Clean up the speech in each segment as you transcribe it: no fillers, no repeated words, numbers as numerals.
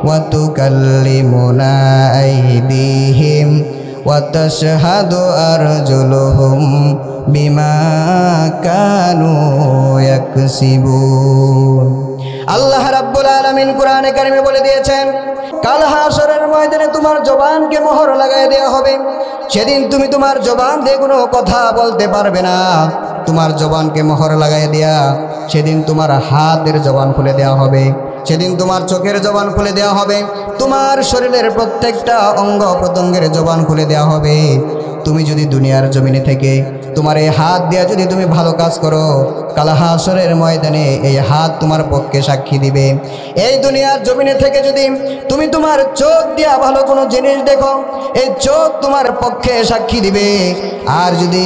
ওয়া তুকাল্লিমুনা আইদিহিম ওয়া তাশহাদু আরজুলুহুম বিমা কানু ইয়াকসিবুন। আল্লাহ রাব্বুল আলামিন কোরআনে কারিমে বলে দিয়েছেন, কাল হাশরের ময়দানে তোমার জবানকে মোহর লাগায় দেওয়া হবে। সেদিন তুমি তোমার জবান দিয়ে কোনো কথা বলতে পারবে না। তোমার জবানকে মোহর লাগায় দেয়া, সেদিন তোমার হাতের জবান খুলে দেওয়া হবে, সেদিন তোমার চোখের জবান খুলে দেওয়া হবে, তোমার শরীরের প্রত্যেকটা অঙ্গ প্রত্যঙ্গের জবান খুলে দেওয়া হবে। তুমি যদি দুনিয়ার জমিনে থেকে তোমার এই হাত দিয়া যদি তুমি ভালো কাজ করো, কাল হাশরের ময়দানে এই হাত তোমার পক্ষে সাক্ষী দিবে। এই দুনিয়ার জমিনে থেকে যদি তুমি তোমার চোখ দিয়া ভালো কোনো জিনিস দেখো, এই চোখ তোমার পক্ষে সাক্ষী দিবে। আর যদি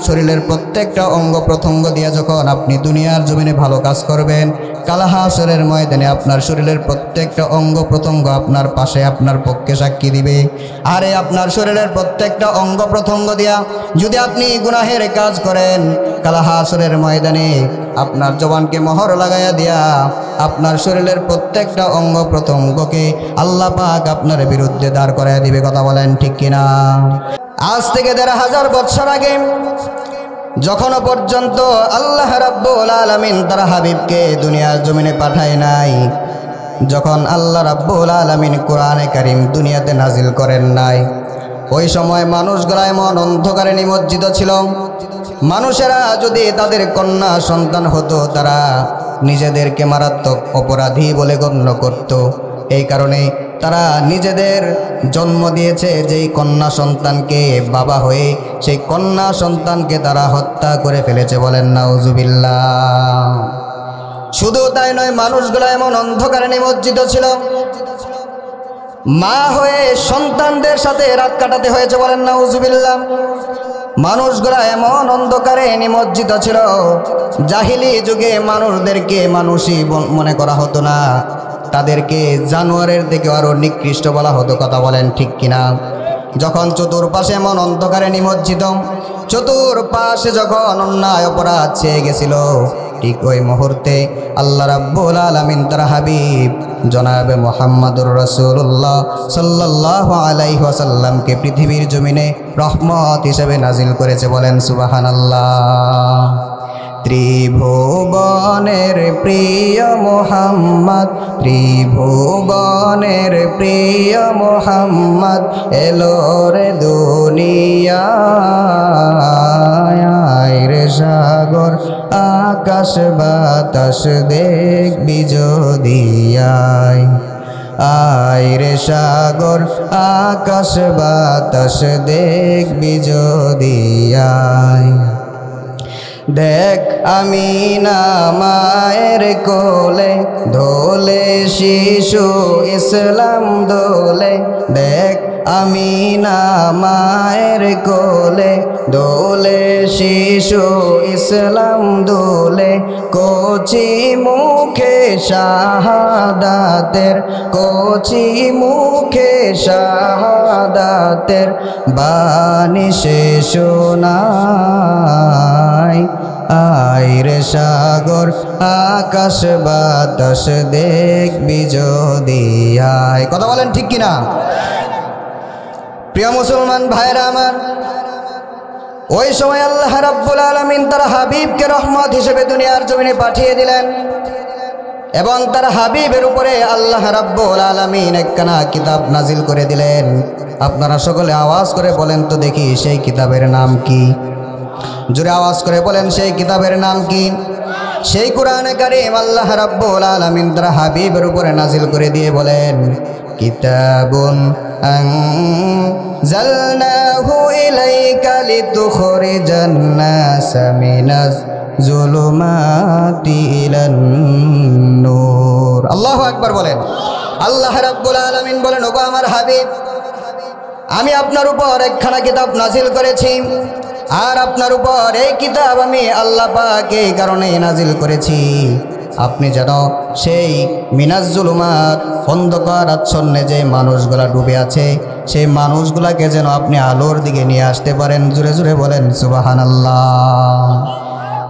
শরীরের প্রত্যেকটা অঙ্গ প্রত্যঙ্গ দিয়া যখন আপনি দুনিয়ার জমিনে ভালো কাজ করবেন, কাল হাশরের ময়দানে আপনার শরীরের প্রত্যেকটা অঙ্গ প্রত্যঙ্গ আপনার পাশে আপনার পক্ষে সাক্ষী দিবে। আর এই আপনার শরীরের প্রত্যেকটা অঙ্গ প্রত্যঙ্গ দিয়া যদি আপনি গুনাহের কাজ করেন, কাল হাশরের ময়দানে আপনার জবানকে মোহর লাগাইয়া দিয়া আপনার শরীরের প্রত্যেকটা অঙ্গ প্রত্যঙ্গকে আল্লাহ পাক আপনার বিরুদ্ধে দাঁড় করাইয়া দিবে। কথা বলেন ঠিক কিনা? আজ থেকে ১৫০০ বছর আগে যখনও পর্যন্ত আল্লাহ রাব্বুল আলামিন তার হাবিবকে দুনিয়ার জমিনে পাঠায় নাই, যখন আল্লাহ রাব্বুল আলামিন কোরআনে কারীম দুনিয়াতে নাজিল করেন নাই, ওই সময় মানুষগুলা এমন অন্ধকারে নিমজ্জিত ছিল। মানুষেরা যদি তাদের কন্যা সন্তান হতো, তারা নিজেদেরকে মারাত্মক অপরাধী বলে গণ্য করত। এই কারণে তারা নিজেদের জন্ম দিয়েছে যেই কন্যা সন্তানকে, বাবা হয়ে সেই কন্যা সন্তানকে তারা হত্যা করে ফেলেছে। বলেন নাউজুবিল্লাহ। শুধু তাই নয়, মানুষগুলো এমন অন্ধকারে নিমজ্জিত ছিল, মা হয়ে সন্তানদের সাথে রাত কাটাতে হয়েছে। বলেন নাউজুবিল্লাহ। মানুষগুলা এমন অন্ধকারে নিমজ্জিত ছিল, জাহিলি যুগে মানুষদেরকে মানুষই মনে করা হতো না, তাদেরকে জানোয়ারের থেকে আরো নিকৃষ্ট বলা হতো। কথা বলেন ঠিক কিনা? যখন চতুর্পাশে এমন অন্ধকারে নিমজ্জিত, চতুর্পাশে যখন অন্যায় অপরাধ ছেয়ে গেছিল, ঠিক ওই মুহূর্তে আল্লাহ রাব্বুল আলামিন তার হাবিব জনাবে মুহাম্মদুর রাসূলুল্লাহ সাল্লাল্লাহু আলাইহি ওয়াসাল্লামকে পৃথিবীর জমিনে রহমত হিসেবে নাজিল করেছে। বলেন সুবহানাল্লাহ। ত্রিভুবনের প্রিয় মুহাম্মদ, ত্রিভুবনের প্রিয় মুহাম্মদ এলো রে দুনিয়ায়। রে সাগর আকাশ বাতাস দেখবি যদি আয়, আয় রে সাগর আকাশ বাতাস দেখবি যদি আয়। দেখ আমিনা মায়ের কোলে দোলে শিশু ইসলাম দোলে, দেখ আমিনা মায়ের কোলে দোলে শিশু ইসলাম দোলে। কচি মুখে শাহাদাতের, কচি মুখে শাহাদাতের বাণী সে শোনায়। আয় রে সাগর আকাশ বাতাস দেখবি যদি আয়। কথা বলেন ঠিক কিনা? প্রিয় মুসলমান ভাইরা আমার, ওই সময় আল্লাহ রাব্বুল আলামিন তার হাবিবকে রহমত হিসেবে দুনিয়ার জমিনে পাঠিয়ে দিলেন, এবং তার হাবিবের উপরে আল্লাহ রাব্বুল আলামিন একখানা কিতাব নাজিল করে দিলেন। আপনারা সকলে আওয়াজ করে বলেন তো দেখি, সেই কিতাবের নাম কি? জোরে আওয়াজ করে বলেন, সেই কিতাবের নাম কি? সেই কোরআনে কারীম আল্লাহ রাব্বুল আলামিন তার হাবিবের উপরে নাজিল করে দিয়ে বলেন, কিতাবুন আনজালনাহু ইলাইকা লিতুখরিজান নাসা মিনাজ যুলুমাতি ইলান নূর। আল্লাহু আকবার বলেন। আল্লাহ রাব্বুল আলামিন বলেন, ওগো আমার হাবিব, আমি আপনার উপর একখানা কিতাব নাজিল করেছি, আর আপনার উপর এই কিতাব আমি আল্লাহ পাক এই কারণে নাজিল করেছি, আপনি যেন সেই মিনাজ্জুলুমাত অন্ধকার আচ্ছন্নে যে মানুষগুলা ডুবে আছে, সেই মানুষগুলাকে যেন আপনি আলোর দিকে নিয়ে আসতে পারেন। জোরে জোরে বলেন সুবহানাল্লাহ।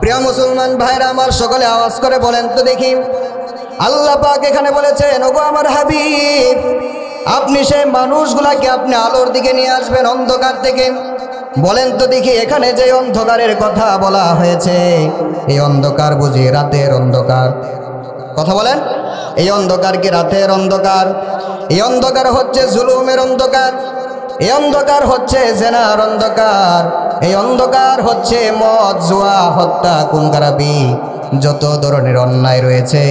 প্রিয় মুসলমান ভাইরা আমার, সকলে আওয়াজ করে বলেন তো দেখি, আল্লাহ পাক এখানে বলেছেন, ওগো আমার হাবিব, আপনি সেই মানুষগুলাকে আপনি আলোর দিকে নিয়ে আসবেন অন্ধকার থেকে। বলেন তো দেখি, এখানে যে অন্ধকারের কথা বলা হয়েছে, এই অন্ধকার বুঝি রাতের অন্ধকার? কথা বলেন, এই অন্ধকার কি রাতের অন্ধকার? এই অন্ধকার হচ্ছে জুলুমের অন্ধকার, এই অন্ধকার হচ্ছে জেনার অন্ধকার, এই অন্ধকার হচ্ছে মদ, জুয়া, হত্যা, খুন খারাপি, যত ধরনের অন্যায় রয়েছে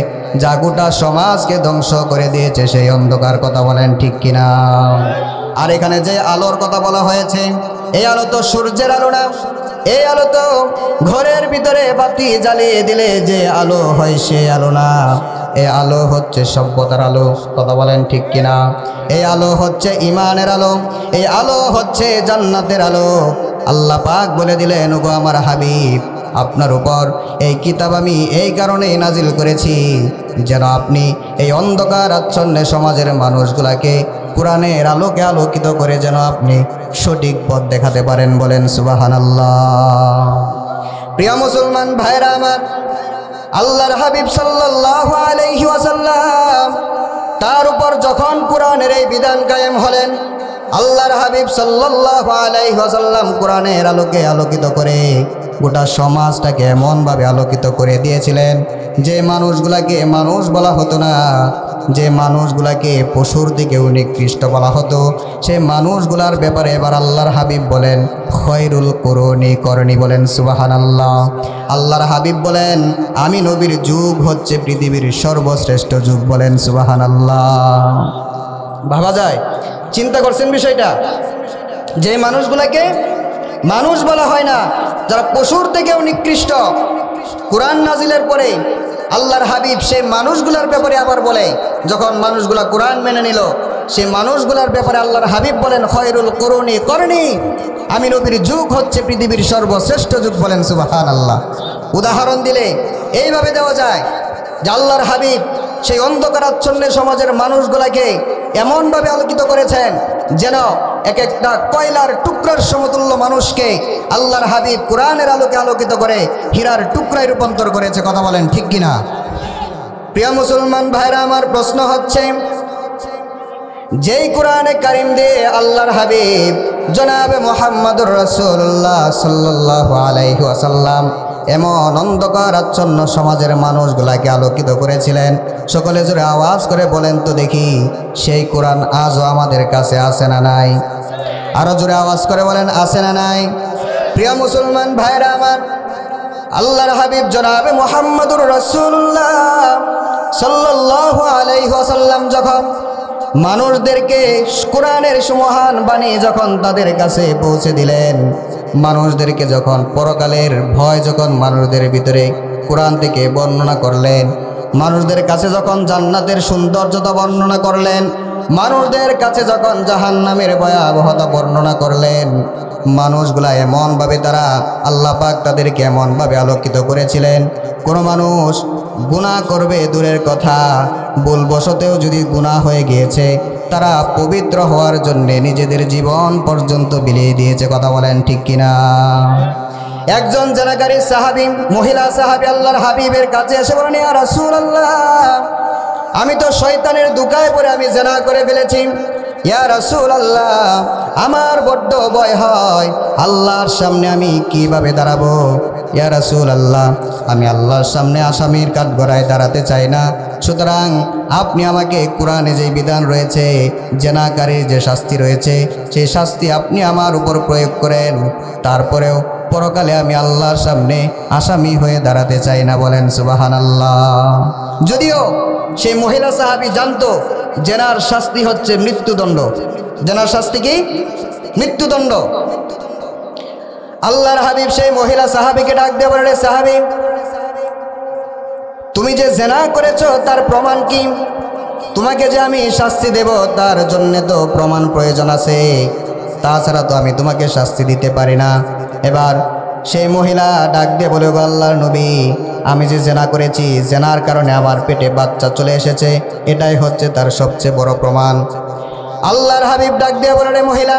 যা গোটা সমাজকে ধ্বংস করে দিয়েছে, সেই অন্ধকার। কথা বলেন ঠিক কিনা? আর এখানে যে আলোর কথা বলা হয়েছে, এই আলো তো সূর্যের আলো না, এই আলো তো ঘরের ভিতরে বাতি জ্বালিয়ে দিলে যে আলো হয় সে আলো না, এই আলো হচ্ছে সভ্যতার আলো। কথা বলেন ঠিক কিনা? এই আলো হচ্ছে ইমানের আলো, এই আলো হচ্ছে জান্নাতের আলো। আল্লাহ পাক বলে দিলেন, ওগো আমার হাবিব, আপনার উপর এই কিতাব আমি এই কারণেই নাজিল করেছি যেন আপনি এই অন্ধকার আচ্ছন্ন সমাজের মানুষগুলাকে কোরআনের আলোকে আলোকিত করে যেন আপনি সঠিক পথ দেখাতে পারেন। বলেন সুবহানাল্লাহ। প্রিয় মুসলমান ভাইরা আমার, আল্লাহর হাবিব সাল্লাল্লাহু আলাইহি ওয়াসাল্লাম তার উপর যখন কোরআনের এই বিধান কায়েম হলেন, আল্লাহর হাবিব সাল্লাল্লাহু আলাইহি ওয়াসাল্লাম কোরআনের আলোকে আলোকিত করে গোটা সমাজটাকে এমনভাবে আলোকিত করে দিয়েছিলেন যে মানুষগুলাকে মানুষ বলা হতো না, যে মানুষগুলাকে পশুর দিকেও নিকৃষ্ট বলা হতো, সে মানুষগুলার ব্যাপারে এবার আল্লাহর হাবিব বলেন, খয়রুল কুরুনি করনি। বলেন সুবহানাল্লাহ। আল্লাহর হাবিব বলেন, আমি নবীর যুগ হচ্ছে পৃথিবীর সর্বশ্রেষ্ঠ যুগ। বলেন সুবহানাল্লাহ। ভাবা যায়? চিন্তা করছেন বিষয়টা? যে মানুষগুলাকে মানুষ বলা হয় না, যারা পশুর থেকেও নিকৃষ্ট, কোরআন নাজিলের পরে আল্লাহর হাবিব সেই মানুষগুলার ব্যাপারে আবার বলে, যখন মানুষগুলা কোরআন মেনে নিল, সেই মানুষগুলার ব্যাপারে আল্লাহর হাবিব বলেন, খয়রুল কুরুনি করনি, আমি নবীর যুগ হচ্ছে পৃথিবীর সর্বশ্রেষ্ঠ যুগ। বলেন সুবহানাল্লাহ। উদাহরণ দিলে এইভাবে দেওয়া যায় যে আল্লাহর হাবিব সেই অন্ধকারাচ্ছন্ন সমাজের মানুষগুলাকে এমনভাবে আলোকিত করেছেন যেন এক একটা কয়লার টুকরার সমতুল্য মানুষকে আল্লাহর হাবিব কোরআনের আলোকে আলোকিত করে হীরার টুকরায় রূপান্তর করেছে। কথা বলেন ঠিক কিনা? প্রিয় মুসলমান ভাইরা আমার, প্রশ্ন হচ্ছে, যেই কোরআনে কারিম দিয়ে আল্লাহর হাবিব জনাবে মুহাম্মদুর রাসূলুল্লাহ সাল্লাল্লাহু আলাইহি ওয়াসাল্লাম এমন অন্ধকার আচ্ছন্ন সমাজের মানুষগুলাকে আলোকিত করেছিলেন, সকলে জোরে আওয়াজ করে বলেন তো দেখি, সেই কোরআন আজও আমাদের কাছে আছে না নাই? আরো জোরে আওয়াজ করে বলেন, আছে না নাই? প্রিয় মুসলমান ভাইরা আমার, আল্লাহর হাবিব জনাবে মুহাম্মদুর রাসূলুল্লাহ সাল্লাল্লাহু আলাইহি ওয়াসাল্লাম যখন মানুষদেরকে কোরআনের সুমহান বাণী যখন তাদের কাছে পৌঁছে দিলেন, মানুষদেরকে যখন পরকালের ভয় যখন মানুষদের ভিতরে কোরআন থেকে বর্ণনা করলেন, মানুষদের কাছে যখন জান্নাতের সৌন্দর্যতা বর্ণনা করলেন, মানুষদের কাছে যখন জাহান্নামের ভয়াবহতা বর্ণনা করলেন, মানুষগুলা এমনভাবে তারা আল্লাহ পাক তাদেরকে এমনভাবে আলোকিত করেছিলেন, কোনো মানুষ গুনাহ করবে দূরের কথা, ভুলবশতেও যদি গুনাহ হয়ে গিয়েছে, তারা পবিত্র হওয়ার জন্যে নিজেদের জীবন পর্যন্ত বিলিয়ে দিয়েছে। কথা বলেন ঠিক কিনা? একজন জেনাকারী সাহাবী, মহিলা সাহাবী আল্লাহর হাবিবের কাছে এসে বলেন, ইয়া রাসূলুল্লাহ, আমি তো শয়তানের দুকায় পড়ে আমি জেনা করে ফেলেছি। ইয়া রাসূলুল্লাহ, আমার বড্ড ভয় হয়, আল্লাহর সামনে আমি কিভাবে দাঁড়াবো? ইয়া রাসূলুল্লাহ, আমি আল্লাহর সামনে আসামির কাঠগড়ায় দাঁড়াতে চাই না, সুতরাং আপনি আমাকে কোরআনে যে বিধান রয়েছে, জেনাকারীর যে শাস্তি রয়েছে, সেই শাস্তি আপনি আমার উপর প্রয়োগ করেন, তারপরেও পরকালে আমি আল্লাহর সামনে আসামি হয়ে দাঁড়াতে চাই না। বলেন সুবহানাল্লাহ। যদিও সেই মহিলা সাহাবী জানতো জেনার শাস্তি হচ্ছে মৃত্যুদণ্ড। জেনার শাস্তি কি? মৃত্যুদণ্ড। আল্লাহর হাবিব সেই মহিলা সাহাবীকে ডাক দিয়ে বলেন, সাহাবী, তুমি যে জেনা করেছো তার প্রমাণ কি? তোমাকে যে আমি শাস্তি দেব তার জন্য তো প্রমাণ প্রয়োজন আছে, তাছাড়া তো আমি তোমাকে শাস্তি দিতে পারি না। এবার সেই মহিলা ডাক দিয়ে বলে, গো আল্লাহর নবী, আমি যে জেনা করেছি, জেনার কারণে আমার পেটে বাচ্চা চলে এসেছে, এটাই হচ্ছে তার সবচেয়ে বড় প্রমাণ। আল্লাহর হাবিব ডাক দিয়ে বলেন, মহিলা,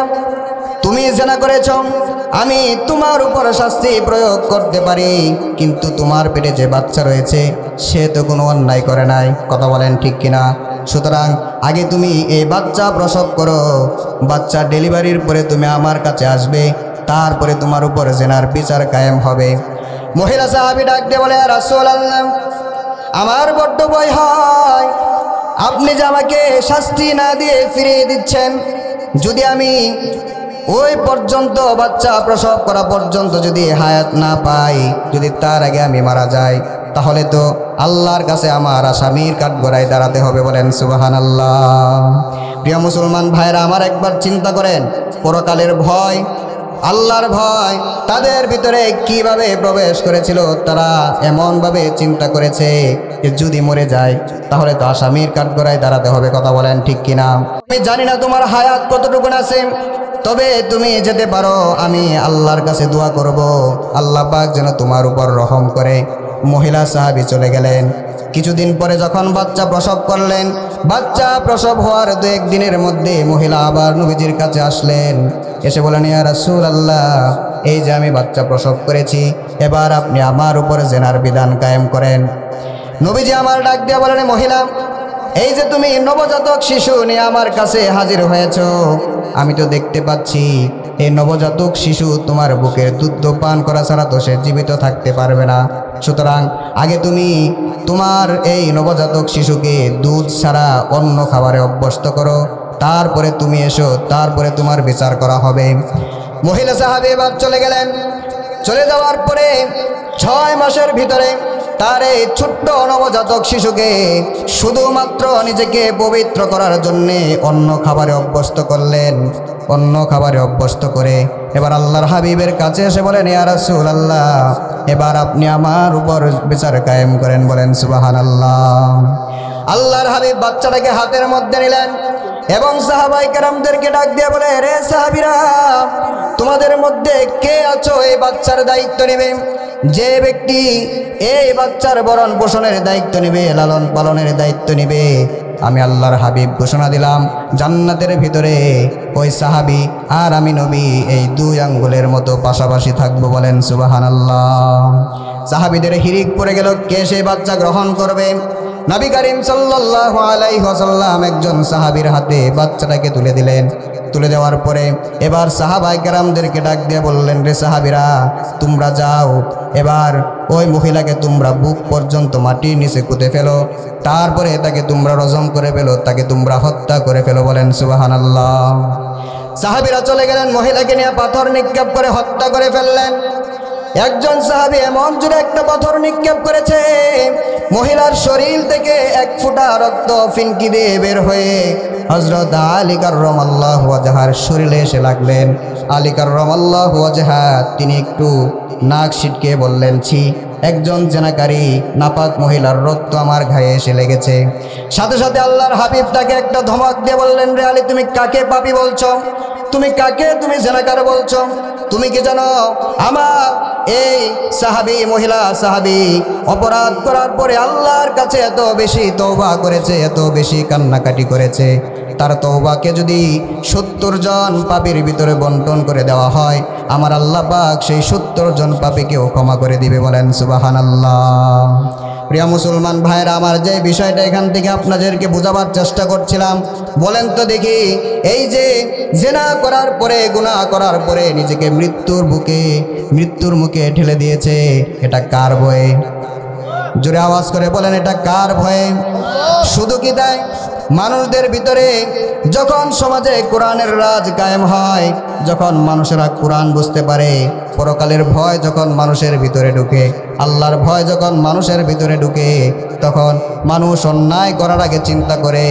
তুমি জেনা করেছ, আমি তোমার উপর শাস্তি প্রয়োগ করতে পারি, কিন্তু তোমার পেটে যে বাচ্চা রয়েছে সে তো কোনো অন্যায় করে নাই। কথা বলেন ঠিক কিনা? সুতরাং আগে তুমি এই বাচ্চা প্রসব করো, বাচ্চা ডেলিভারির পরে তুমি আমার কাছে আসবে, তারপরে তোমার উপর জেনার বিচার কায়েম হবে। মহিলা সাহাবী ডাক দিয়ে বলে, রাসূলুল্লাহ, আমার বড্ড ভয় হয়, আপনি যে আমাকে শাস্তি না দিয়ে ফিরিয়ে দিচ্ছেন, যদি আমি ওই পর্যন্ত বাচ্চা প্রসব করা পর্যন্ত যদি হায়াত না পাই, যদি তার আগে আমি মারা যাই, তাহলে তো আল্লাহর কাছে আমার আসামির কাঠগড়ায় দাঁড়াতে হবে। বলেন সুবহানাল্লাহ। প্রিয় মুসলমান ভাইরা আমার, একবার চিন্তা করেন, পরকালের ভয়, আল্লাহর ভয় তাদের ভিতরে কিভাবে প্রবেশ করেছিল। তারা এমনভাবে চিন্তা করেছে যে যদি মরে যায় তাহলে তো আসামির কাঠগড়ায় দাঁড়াতে হবে। কথা বলেন ঠিক কিনা? আমি জানি না তোমার হায়াত কতটুকু আছে, তবে তুমি যেতে পারো, আমি আল্লাহর কাছে দোয়া করব আল্লাহ পাক যেন তোমার উপর রহম করে। মহিলা সাহাবী চলে গেলেন। কিছুদিন পরে যখন বাচ্চা প্রসব করলেন, বাচ্চা প্রসব হওয়ার 2-1 দিনের মধ্যে মহিলা আবার নবীজির কাছে আসলেন, এসে বলেন, ইয়া রাসূলুল্লাহ, এই যে আমি বাচ্চা প্রসব করেছি, এবার আপনি আমার উপর জেনার বিধান কায়েম করেন। নবীজি আমার ডাক দিয়ে বলেন, মহিলা, এই যে তুমি নবজাতক শিশু নিয়ে আমার কাছে হাজির হয়েছো, আমি তো দেখতে পাচ্ছি এই নবজাতক শিশু তোমার বুকের দুধ পান করা ছাড়া তো সে জীবিত থাকতে পারবে না। সুতরাং আগে তুমি তোমার এই নবজাতক শিশুকে দুধ ছাড়া অন্য খাবারে অভ্যস্ত করো, তারপরে তুমি এসো, তারপরে তোমার বিচার করা হবে। মহিলা সাহাবী এবার চলে গেলেন। চলে যাওয়ার পরে 6 মাসের ভিতরে তার এই ছোট্ট নবজাতক শিশুকে শুধুমাত্র নিজেকে পবিত্র করার জন্যে অন্য খাবারে অভ্যস্ত করলেন। অন্য খাবারে অভ্যস্ত করে এবার আল্লাহর হাবিবের কাছে এসে বলেন, ইয়া রাসূলুল্লাহ, এবার আপনি আমার উপর বিচার কায়েম করেন। বলেন সুবহানাল্লাহ। আল্লাহর হাবিব বাচ্চাটাকে হাতের মধ্যে নিলেন এবং সাহাবায়ে কেরামদেরকে ডাক দিয়ে বলে, রে সাহাবীরা, তোমাদের মধ্যে কে আছো এই বাচ্চার দায়িত্ব নেবে? যে ব্যক্তি এই বাচ্চার ভরণ পোষণের দায়িত্ব নেবে, লালন পালনের দায়িত্ব নেবে, আমি আল্লাহর হাবিব ঘোষণা দিলাম, জান্নাতের ভিতরে ওই সাহাবী আর আমি নবী এই 2 আঙ্গুলের মতো পাশাপাশি থাকবো। বলেন সুবহানাল্লাহ। সাহাবীদের হিরিক পড়ে গেল, কে সেই বাচ্চা গ্রহণ করবে? নবী করিম সাল্লাল্লাহু আলাইহি ওয়াসাল্লাম একজন সাহাবীর হাতে বাচ্চাটাকে তুলে দিলেন। তুলে দেওয়ার পরে এবার সাহাবায়ে কেরামদেরকে ডাক দিয়ে বললেন, রে সাহাবীরা, তোমরা যাও, এবার ওই মহিলাকে তোমরা বুক পর্যন্ত মাটির নিচে পুঁতে ফেলো, তারপরে তাকে তোমরা রজম করে ফেলো, তাকে তোমরা হত্যা করে ফেলো। বলেন সুবহানাল্লাহ। সাহাবীরা চলে গেলেন, মহিলাকে নিয়ে পাথর নিক্ষেপ করে হত্যা করে ফেললেন। একজন সাহাবী এমন জোরে একটা পাথর নিক্ষেপ করেছে, মহিলার শরীর থেকে 1 ফোঁটা রক্ত ফিনকি দিয়ে বের হয়ে হযরত আলী কাররামাল্লাহু ওয়াজহার শরীরে এসে লাগলেন। আলী কাররামাল্লাহু ওয়াজহা তিনি একটু নাক ছিটকে বললেন, ছি, একজন জেনাকারী নাপাক মহিলার রক্ত আমার গায়ে এসে লেগেছে। সাথে সাথে আল্লাহর হাবিব তাকে একটা ধমক দিয়ে বললেন, রে আলী, তুমি কাকে পাপী বলছো? তুমি কাকে তুমি জেনাকার বলছো? তুমি কি জানো আমার এই সাহাবী, মহিলা সাহাবী অপরাধ করার পরে আল্লাহর কাছে এত বেশি তওবা করেছে, এত বেশি কান্নাকাটি করেছে, তার তওবাকে যদি 70 জন পাপীর ভিতরে বন্টন করে দেওয়া হয়, আমার আল্লাহ পাক সেই 70 জন পাপীকেও ক্ষমা করে দিবে। বলেন সুবহানাল্লাহ। প্রিয় মুসলমান ভাইরা আমার, যে বিষয়টা এখান থেকে আপনাদেরকে বোঝাবার চেষ্টা করছিলাম, বলেন তো দেখি, এই যে জিনা করার পরে, গুনাহ করার পরে নিজেকে মৃত্যুর মুখে ঠেলে দিয়েছে, এটা কার ভয়ে? জোরে আওয়াজ করে বলেন, এটা কার ভয়ে? শুধু কি তাই, মানুষদের ভিতরে যখন সমাজে কোরআনের রাজ কায়েম হয়, যখন মানুষেরা কোরআন বুঝতে পারে, পরকালের ভয় যখন মানুষের ভিতরে ঢুকে, আল্লাহর ভয় যখন মানুষের ভিতরে ঢুকে, তখন মানুষ অন্যায় করার আগে চিন্তা করে,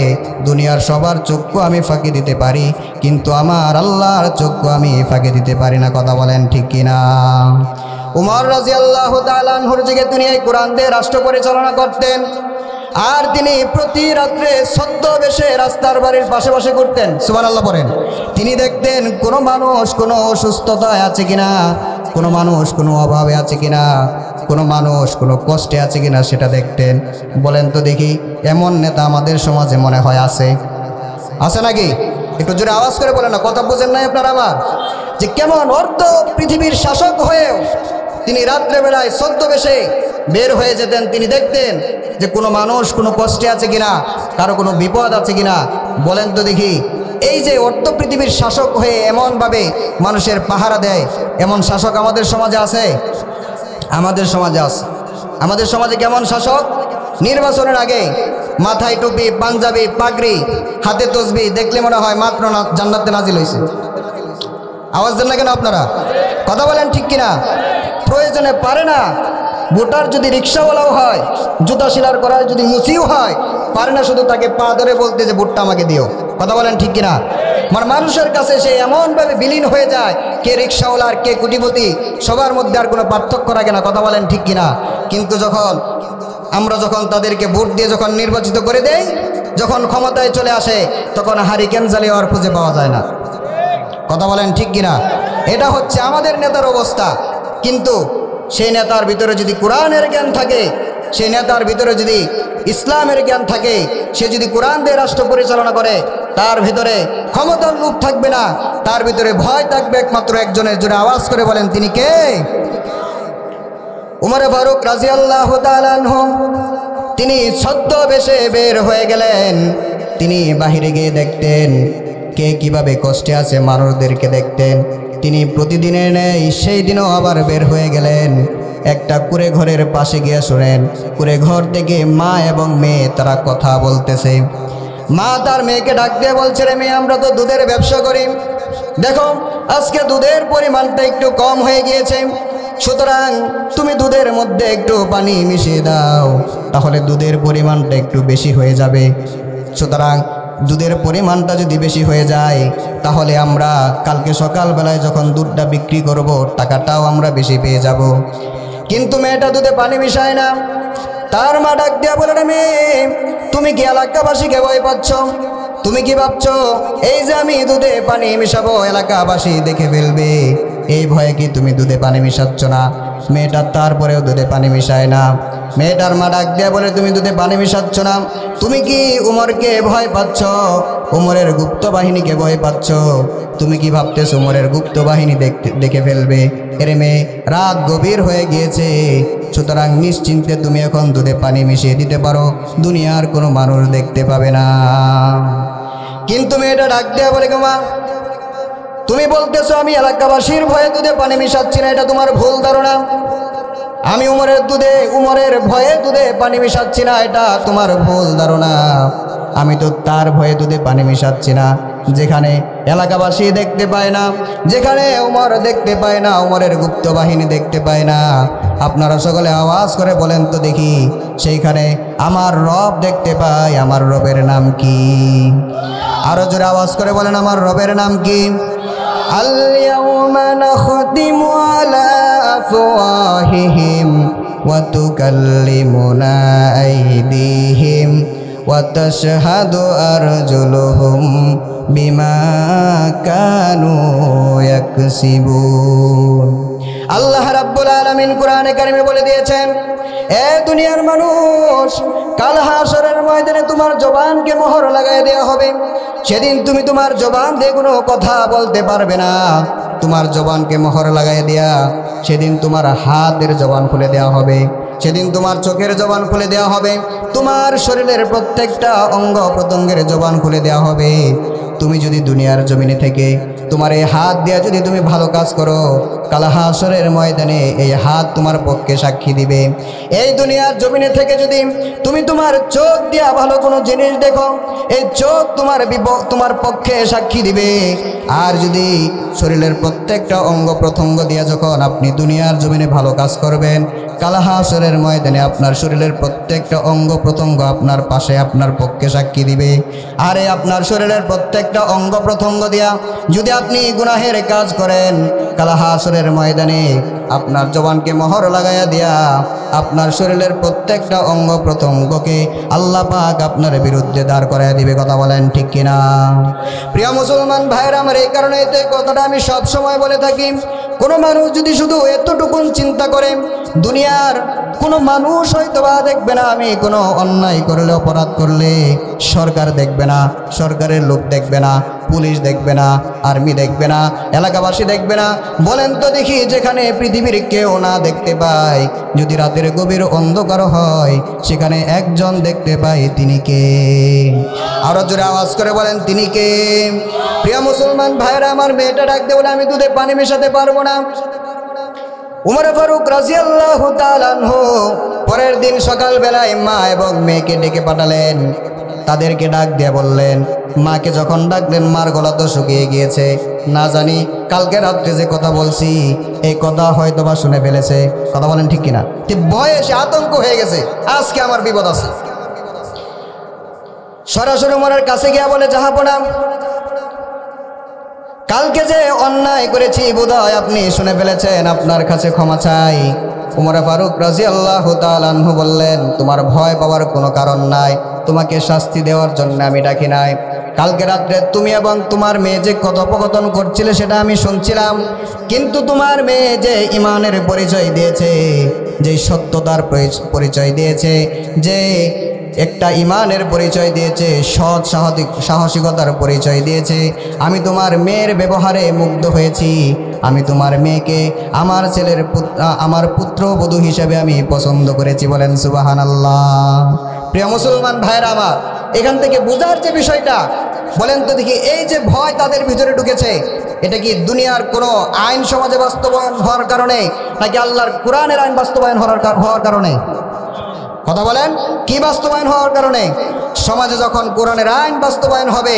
দুনিয়ার সবার চক্ষু আমি ফাঁকি দিতে পারি, কিন্তু আমার আল্লাহর চক্ষু আমি ফাঁকি দিতে পারি না। কথা বলেন ঠিক কিনা? উমর রাদিয়াল্লাহু তাআলা আনহুর যুগে তিনি এই কোরআন দিয়ে রাষ্ট্র পরিচালনা করতেন, আর তিনি প্রতি রাত্রে ছদ্মবেশে রাস্তার বাড়ির পাশে বসে ঘুরতেন। সুবহানাল্লাহ পড়েন। তিনি দেখতেন কোনো মানুষ কোনো অসুস্থতায় আছে কিনা, কোনো মানুষ কোনো অভাবে আছে কিনা, কোনো মানুষ কোনো কষ্টে আছে কিনা, সেটা দেখতেন। বলেন তো দেখি, এমন নেতা আমাদের সমাজে মনে হয় আছে নাকি? একটু জোরে আওয়াজ করে বলেন না, কথা বুঝেন নাই আপনারা আমার? যে কেমন অর্ধ পৃথিবীর শাসক হয়েও তিনি রাত্রেবেলায় ছদ্মবেশে বের হয়ে যেতেন। তিনি দেখতেন যে কোনো মানুষ কোনো কষ্টে আছে কিনা, কারো কোনো বিপদ আছে কিনা। বলেন তো দেখি, এই যে অর্ধ পৃথিবীর শাসক হয়ে এমনভাবে মানুষের পাহারা দেয়, এমন শাসক আমাদের সমাজে আছে? আমাদের সমাজে আছে। আমাদের সমাজে কেমন শাসক? নির্বাচনের আগে মাথায় টুপি, পাঞ্জাবি, পাগড়ি, হাতে তসবি, দেখলে মনে হয় মাত্র জান্নাতে নাজিল হয়েছে। আওয়াজ দেন না কেন আপনারা? কথা বলেন ঠিক কিনা? প্রয়োজনে পারে না। ভোটার যদি রিক্সাওয়ালাও হয়, জুতা শিলার করার যদি মুচিও হয়, পারে না শুধু তাকে পা ধরে বলতে যে ভোটটা আমাকে দিও। কথা বলেন ঠিক কিনা? মানে মানুষের কাছে সে এমনভাবে বিলীন হয়ে যায়, কে রিক্সাওয়ালা আর কে কোটিপতি, সবার মধ্যে আর কোনো পার্থক্য রাখে না। কথা বলেন ঠিক কিনা? কিন্তু আমরা যখন তাদেরকে ভোট দিয়ে যখন নির্বাচিত করে দেই, যখন ক্ষমতায় চলে আসে, তখন হারিকেন জ্বালিয়ে আর খুঁজে পাওয়া যায় না। কথা বলেন ঠিক কিনা? এটা হচ্ছে আমাদের নেতার অবস্থা। কিন্তু সেই নেতার ভিতরে যদি কোরআনের জ্ঞান থাকে, সেই নেতার ভিতরে যদি ইসলামের জ্ঞান থাকে, সে যদি কোরআন দিয়ে রাষ্ট্র পরিচালনা করে, তার ভিতরে ক্ষমতার লোভ থাকবে না, তার ভিতরে ভয় থাকবে একমাত্র একজনের। জোরে আওয়াজ করে বলেন, তিনি কে? উমর ফারুক রাদিয়াল্লাহু তাআলা আনহু তিনি ছদ্মবেশে বের হয়ে গেলেন। তিনি বাহিরে গিয়ে দেখতেন কে কিভাবে কষ্টে আছে, মানুষদেরকে দেখতেন। তিনি প্রতিদিনের ন্যায় সেই দিনও আবার বের হয়ে গেলেন। একটা কুঁড়ে ঘরের পাশে গিয়ে শুনেন, কুঁড়ে ঘর থেকে মা এবং মেয়ে তারা কথা বলতেছে। মা তার মেয়েকে ডাক দিয়ে বলছে, রে মেয়ে, আমরা তো দুধের ব্যবসা করি, দেখো আজকে দুধের পরিমাণটা একটু কম হয়ে গিয়েছে, সুতরাং তুমি দুধের মধ্যে একটু পানি মিশিয়ে দাও, তাহলে দুধের পরিমাণটা একটু বেশি হয়ে যাবে। সুতরাং দুধের পরিমাণটা যদি বেশি হয়ে যায়, তাহলে আমরা কালকে সকালবেলায় যখন দুধটা বিক্রি করব, টাকাটাও আমরা বেশি পেয়ে যাব। কিন্তু মেয়েটা দুধে পানি মিশায় না। তার মা ডাক দিয়া বলে, রে মেয়ে, তুমি কি এলাকাবাসীকে ভয় পাচ্ছ? তুমি কি ভাবছো এই যে আমি দুধে পানি মিশাবো এলাকাবাসী দেখে ফেলবে, এই ভয়ে কি তুমি দুধে পানি মিশাচ্ছ না? মেয়েটার তারপরেও দুধে পানি মিশায় না। মেয়েটার মা ডাক দিয়ে বলে, তুমি দুধে পানি মিশাচ্ছ না, তুমি কি উমরকে ভয় পাচ্ছ? উমরের গুপ্ত বাহিনীকে ভয় পাচ্ছ? তুমি কি ভাবতেছ উমরের গুপ্ত বাহিনী দেখে ফেলবে? এরে মেয়ে, রাত গভীর হয়ে গিয়েছে, সুতরাং নিশ্চিন্তে তুমি এখন দুধে পানি মিশিয়ে দিতে পারো, দুনিয়ার কোনো মানুষ দেখতে পাবে না। কিন্তু মেয়েটা ডাক দেয়া বলে, মা, তুমি বলতেছো আমি এলাকাবাসীর ভয়ে দুধে পানি মিশাচ্ছি না, এটা তোমার ভুল ধারণা। আমি উমরের ভয়ে দুধে পানি মিশাচ্ছি না, এটা তোমার ভুল ধারণা। আমি তো তার ভয়ে দুধে পানি মিশাচ্ছি না যেখানে এলাকাবাসী দেখতে পায় না, যেখানে উমর দেখতে পায় না, উমরের গুপ্ত বাহিনী দেখতে পায় না। আপনারা সকলে আওয়াজ করে বলেন তো দেখি, সেইখানে আমার রব দেখতে পায়। আমার রবের নাম কি? আরো জোরে আওয়াজ করে বলেন, আমার রবের নাম কি? আল-ইয়াউমা নাখতিমু আলা আফওয়াহিহিম ওয়া তুকাল্লিমুনা আইদিহিম ওয়া তাশহাদু আরজুলুহুম বিমা কানু ইয়াকসিবুন। আল্লাহ রাব্বুল আলামিন কোরআনে কারিমে বলে দিয়েছেন, এ দুনিয়ার মানুষ, কাল হাশরের ময়দানে তোমার জবানকে মোহর লাগায় দেওয়া হবে। সেদিন তুমি তোমার জবান দিয়ে কোনো কথা বলতে পারবে না। তোমার জবানকে মোহর লাগায় দেয়া, সেদিন তোমার হাতের জবান খুলে দেওয়া হবে, সেদিন তোমার চোখের জবান খুলে দেওয়া হবে, তোমার শরীরের প্রত্যেকটা অঙ্গ প্রত্যঙ্গের জবান খুলে দেওয়া হবে। তুমি যদি দুনিয়ার জমিনে থেকে তোমার এই হাত দিয়া যদি তুমি ভালো কাজ করো, কাল হাশরের ময়দানে এই হাত তোমার পক্ষে সাক্ষী দিবে। এই দুনিয়ার জমিনে থেকে যদি তুমি তোমার চোখ দিয়া ভালো কোনো জিনিস দেখো, এই চোখ তোমার পক্ষে সাক্ষী দিবে। আর যদি শরীরের প্রত্যেকটা অঙ্গ প্রত্যঙ্গ দিয়া যখন আপনি দুনিয়ার জমিনে ভালো কাজ করবেন, কাল হাশরের ময়দানে আপনার শরীরের প্রত্যেকটা অঙ্গ প্রত্যঙ্গ আপনার পাশে আপনার পক্ষে সাক্ষী দিবে। আর এই আপনার শরীরের প্রত্যেকটা অঙ্গ প্রত্যঙ্গ দিয়া যদি আপনি গুনাহের কাজ করেন, কাল হাশরের ময়দানে আপনার জবানকে মোহর লাগাইয়া দিয়া আপনার শরীরের প্রত্যেকটা অঙ্গ প্রত্যঙ্গকে আল্লাহ পাক আপনার বিরুদ্ধে দাঁড় করাইয়া দিবে। কথা বলেন ঠিক কিনা? প্রিয় মুসলমান ভাইরা আমার, এই কারণে এই কথাটা আমি সব সময় বলে থাকি, কোনো মানুষ যদি শুধু এতটুকুন চিন্তা করে, দুনিয়ার কোনো মানুষ হয়তো বা দেখবে না আমি কোনো অন্যায় করলে, অপরাধ করলে সরকার দেখবে না, সরকারের লোক দেখবে না, পুলিশ দেখবে না, আর্মি দেখবে না, এলাকাবাসী দেখবে না। বলেন তো দেখি, যেখানে পৃথিবীর কেউ না দেখতে পায়, যদি রাতের গভীর অন্ধকার হয়, সেখানে একজন দেখতে পায়, তিনি কে? আরো জোরে আওয়াজ করে বলেন, তিনি কে? প্রিয় মুসলমান ভাইরা আমার, মেয়েটা ডাকতে বলে আমি দুধে পানি মেশাতে পারবো না। উমর ফারুক রাদিয়াল্লাহু তাআলা আনহু পরের দিন সকালবেলায় মা এবং মেয়েকে ডেকে পাঠালেন। তাদেরকে ডাক দিয়ে বললেন, মাকে যখন ডাকলেন, মার গলা তো শুকিয়ে গিয়েছে, না জানি কালকে রাত্রে যে কথা বলছি এই কথা হয়তো বা শুনে ফেলেছে। কথা বলেন ঠিক কিনা? ভয়ে সে আতঙ্ক হয়ে গেছে, আজকে আমার বিপদ আছে। সরাসরি উমরের কাছে গিয়া বলে, জাহাপনা, কালকে যে অন্যায় করেছি বোধহয় আপনি শুনে ফেলেছেন, আপনার কাছে ক্ষমা চাই। উমর ফারুক রাদিয়াল্লাহু তাআলা আনহু বললেন, তোমার ভয় পাওয়ার কোনো কারণ নাই, তোমাকে শাস্তি দেওয়ার জন্য আমি ডাকি নাই। কালকে রাত্রে তুমি এবং তোমার মেয়ে যে কথোপকথন করছিলে সেটা আমি শুনছিলাম, কিন্তু তোমার মেয়ে যে ঈমানের পরিচয় দিয়েছে, যে সত্যতার পরিচয় দিয়েছে, যে একটা ঈমানের পরিচয় দিয়েছে, সৎ সাহসিকতার পরিচয় দিয়েছে, আমি তোমার মেয়ের ব্যবহারে মুগ্ধ হয়েছি। আমি তোমার মেয়েকে আমার ছেলের আমার পুত্রবধূ হিসেবে আমি পছন্দ করেছি। বলেন সুবহানাল্লাহ। প্রিয় মুসলমান ভাইরা আমার, এখান থেকে বোঝার যে বিষয়টা, বলেন তো দেখি, এই যে ভয় তাদের ভিতরে ঢুকেছে, এটা কি দুনিয়ার কোনো আইন সমাজে বাস্তবায়ন হওয়ার কারণে, নাকি আল্লাহর কোরআনের আইন বাস্তবায়ন হওয়ার কারণে? কথা বলেন, কি বাস্তবায়ন হওয়ার কারণে? সমাজে যখন কোরআনের আইন বাস্তবায়ন হবে,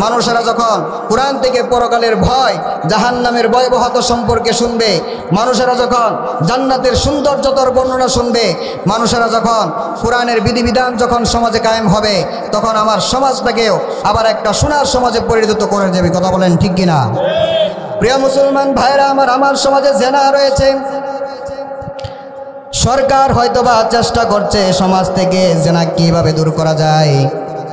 মানুষেরা যখন কোরআন থেকে পরকালের ভয়, জাহান্নামের ভয়াবহতা সম্পর্কে শুনবে, মানুষেরা যখন জান্নাতের সৌন্দর্যতার বর্ণনা শুনবে, মানুষেরা যখন কোরআনের বিধিবিধান যখন সমাজে কায়েম হবে, তখন আমার সমাজটাকেও আবার একটা সোনার সমাজে পরিণত করে যাবে। কথা বলেন ঠিক কিনা? প্রিয় মুসলমান ভাইরা আমার সমাজে জেনা রয়েছে। সরকার হয়তোবা চেষ্টা করছে সমাজ থেকে জেনা কিভাবে দূর করা যায়,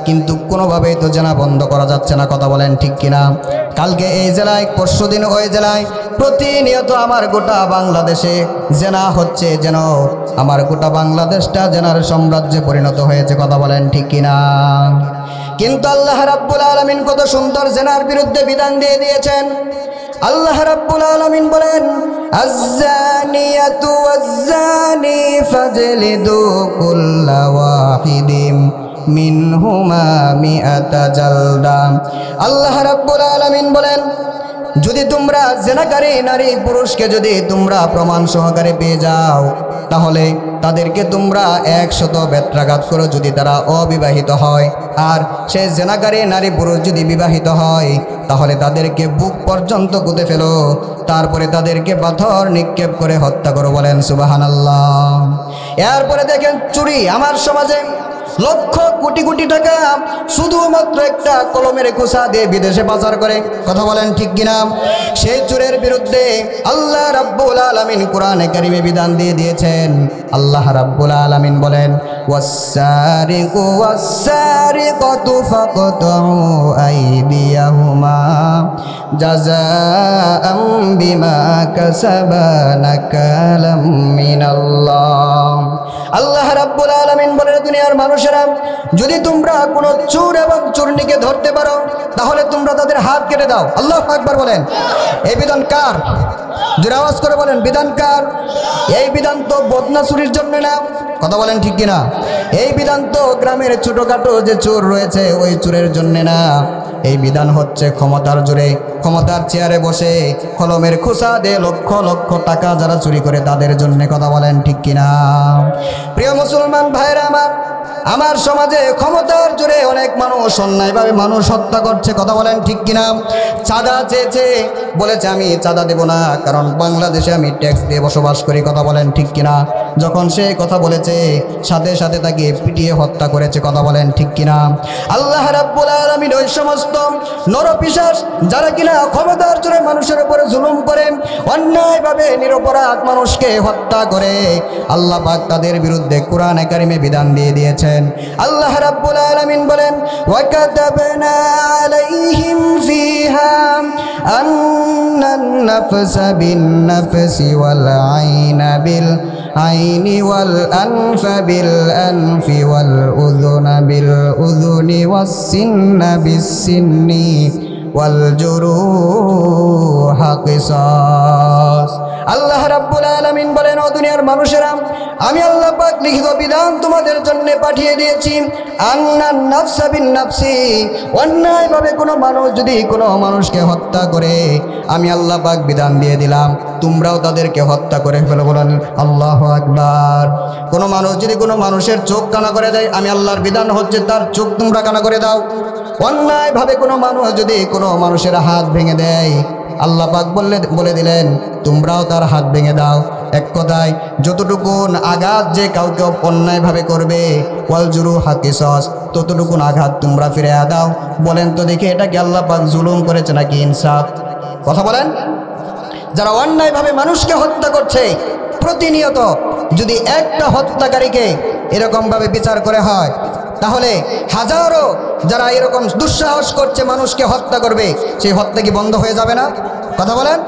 কিন্তু কোনোভাবেই তো জেনা বন্ধ করা যাচ্ছে না। কথা বলেন ঠিক কিনা? কালকে এই জেলায়, পরশুদিন ওই জেলায়, প্রতিনিয়ত আমার গোটা বাংলাদেশে জেনা হচ্ছে, যেন আমার গোটা বাংলাদেশটা জেনার সাম্রাজ্যে পরিণত হয়েছে। কথা বলেন ঠিক কিনা? কিন্তু আল্লাহ রাব্বুল আলামিন কত সুন্দর জেনার বিরুদ্ধে বিধান দিয়ে দিয়েছেন। আল্লাহ রাব্বুল আলামিন বলেন, আয-যানিয়াতু ওয়াজ-যানি ফাজলিদু কুল্লা ওয়াহিদিম মিনহুমা মিআতা জালদা। আল্লাহ রাব্বুল আলামিন বলেন, যদি তোমরা জেনাকারী নারী পুরুষকে যদি তোমরা প্রমাণ সহকারে পেয়ে যাও, তাহলে তাদেরকে তোমরা 100 বেত্রাঘাত করো, যদি তারা অবিবাহিত হয়। আর সেই জেনাকারী নারী পুরুষ যদি বিবাহিত হয়, তাহলে তাদেরকে বুক পর্যন্ত গুঁতে ফেলো, তারপরে তাদেরকে পাথর নিক্ষেপ করে হত্যা করো। বলেন সুবহানাল্লাহ। এরপরে দেখেন চুরি, আমার সমাজে লক্ষ কোটি কোটি টাকা শুধুমাত্র একটা কলমের খোসা দিয়ে বিদেশে পাচার করে। কথা বলেন ঠিক কিনা? সেই চোরের বিরুদ্ধে আল্লাহ রাব্বুল আলামিন কোরআনে কারিমে বিধান দিয়ে দিয়েছেন। আল্লাহ রাব্বুল আলামিন বলেন, ওয়াস-সারিকু ওয়াস-সারিকাতু ফাকতাউ আইদিয়াহুমা জাযাআম বিমা কাসাবা নাকালাম মিনাল্লাহ। আল্লাহ রাব্বুল আলামিন বলেন, দুনিয়ার মানুষেরা, যদি তোমরা কোনো চোর এবং চোরনিকে ধরতে পারো, তাহলে তোমরা তাদের হাত কেটে দাও। আল্লাহু আকবার বলেন। এই বিধান কার? জোরে আওয়াজ করে বলেন, বিধান কার? এই বিধান তো বদনা চুরির জন্য না। কথা বলেন ঠিক কিনা? এই বিধান তো গ্রামের ছোটখাটো যে চোর রয়েছে ওই চোরের জন্য না। এই বিধান হচ্ছে ক্ষমতার জোরে, ক্ষমতার চেয়ারে বসে কলমের খোসা দিয়ে লক্ষ লক্ষ টাকা যারা চুরি করে তাদের জন্য। কথা বলেন ঠিক কিনা? প্রিয় মুসলমান ভাইরা আমার সমাজে ক্ষমতার জোরে অনেক মানুষ অন্যায়ভাবে মানুষ হত্যা করছে। কথা বলেন ঠিক কিনা? চাঁদা চেয়েছে, বলেছে আমি চাঁদা দেব না, কারণ বাংলাদেশে আমি ট্যাক্স দিয়ে বসবাস করি। কথা বলেন ঠিক কিনা? যখন সে কথা বলেছে, সাথে সাথে তাকে পিটিয়ে হত্যা করেছে। কথা বলেন ঠিক কিনা? আল্লাহ রাব্বুল আলামিন ওই সমস্ত নরপিশাচ যারা কিনা ক্ষমতার জোরে মানুষের উপরে জুলুম করে, অন্যায়ভাবে নিরপরাধ মানুষকে হত্যা করে, আল্লাহ পাক তাদের বিরুদ্ধে কোরআনে কারিমে বিধান দিয়ে দিয়েছেন। আল্লাহ রাব্বুল আলামিন বলেন, ওয়া কাতাবনা আলাইহিম ফিহা আন্নান নাফসা বিন নাফসি ওয়াল আইনা বিল আইনি ওয়াল আনফা বিল আনফি ওয়াল উযুনা বিল উযুনি ওয়াস সিন্না বিস সিন্নি ওয়াল জুরুহা কিসাস। আল্লাহ রাব্বুল আলামিন বলেন, ও দুনিয়ার মানুষেরা, আমি আল্লাহ পাক লিখিত বিধান তোমাদের জন্য পাঠিয়ে দিয়েছি। আন্নান নাফসা বিন নাফসি, অন্যায়ভাবে কোনো মানুষ যদি কোনো মানুষকে হত্যা করে, আমি আল্লাহ পাক বিধান দিয়ে দিলাম তোমরাও তাদেরকে হত্যা করে ফেলো। বলেন আল্লাহু আকবার। কোনো মানুষ যদি কোনো মানুষের চোখ কানা করে দেয়, আমি আল্লাহর বিধান হচ্ছে তার চোখ তোমরা কানা করে দাও। অন্যায়ভাবে কোনো মানুষ যদি কোনো মানুষের হাত ভেঙে দেয়, আল্লাহ পাক বলে দিলেন তোমরাও তার হাত ভেঙে দাও। এক কথায় যতটুকুন আঘাত যে কাউকে অন্যায়ভাবে করবে, ওয়াল জুরুহা কিসাস, ততটুকুন আঘাত তোমরা ফিরে দাও। বলেন তো দেখি, এটা কি আল্লাহ পাক জুলুম করেছে নাকি ইনসাফ? কথা বলেন। যারা অন্যায়ভাবে মানুষকে হত্যা করছে, প্রতিনিয়ত যদি একটা হত্যাকারীকে এরকমভাবে বিচার করে হয়, তাহলে হাজারো যারা এরকম দুঃসাহস করছে মানুষকে হত্যা করবে, সেই হত্যা কি বন্ধ হয়ে যাবে না? কথা বলেন।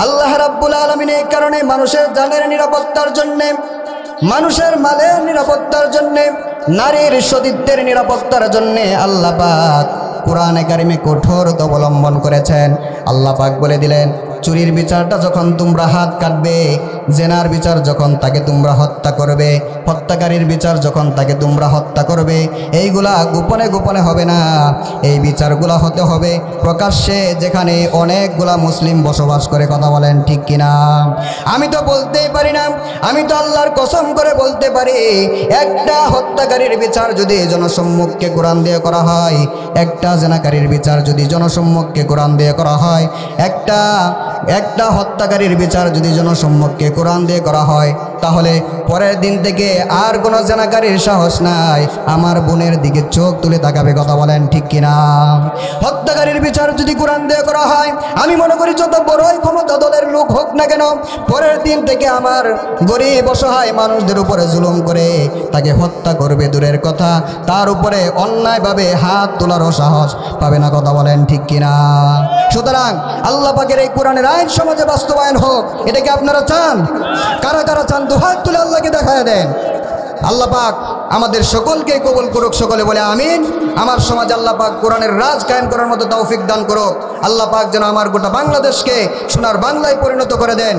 আল্লাহ রাব্বুল আলামিন এই কারণে মানুষের জানের নিরাপত্তার জন্যে, মানুষের মালের নিরাপত্তার জন্যে, নারীর সতীত্বের নিরাপত্তার জন্যে আল্লাহ পাক কোরআনে কারিমে কঠোরতা অবলম্বন করেছেন। আল্লাহ পাক বলে দিলেন, চুরির বিচারটা যখন তোমরা হাত কাটবে, জেনার বিচার যখন তাকে তোমরা হত্যা করবে, হত্যাকারীর বিচার যখন তাকে তোমরা হত্যা করবে, এইগুলা গোপনে গোপনে হবে না, এই বিচারগুলা হতে হবে প্রকাশ্যে, যেখানে অনেকগুলা মুসলিম বসবাস করে। কথা বলেন ঠিক কিনা? আমি তো বলতেই পারি না, আমি তো আল্লাহর কসম করে বলতে পারি, একটা হত্যাকারীর বিচার যদি জনসম্মুখে কোরআন দিয়ে করা হয়, একটা জেনাকারীর বিচার যদি জনসম্মুখে কোরআন দিয়ে করা হয়, একটা হত্যাকারীর বিচার যদি জনসম্মুখে কোরআন দিয়ে করা হয়, তাহলে পরের দিন থেকে আর কোনো জেনাকারীর সাহস নাই আমার বোনের দিকে চোখ তুলে তাকাবে। কথা বলেন ঠিক কিনা? হত্যাকারীর বিচার যদি কোরআন দিয়ে করা হয়, আমি মনে করি যত বড়ই ক্ষমতা দলের লোক হোক না কেন, পরের দিন থেকে আমার গরিব অসহায় মানুষদের উপরে জুলুম করে তাকে হত্যা করবে দূরের কথা, তার উপরে অন্যায়ভাবে হাত তোলারও সাহস পাবে না। কথা বলেন ঠিক কিনা? সুতরাং আল্লাহ পাকের এই কোরআনের আইন সমাজে বাস্তবায়ন হোক, এটা কি আপনারা চান? কারা কারা চান দুহাত তুলে আল্লাহকে দেখায় দেন। আল্লাহ পাক আমাদের সকলকে কবুল করুক, সকলে বলে আমিন। আমার সমাজ আল্লাহ পাক কোরআনের রাজ কায়েম করার মতো তৌফিক দান করুক। আল্লাহ পাক যেন আমার গোটা বাংলাদেশকে সোনার বাংলায় পরিণত করে দেন।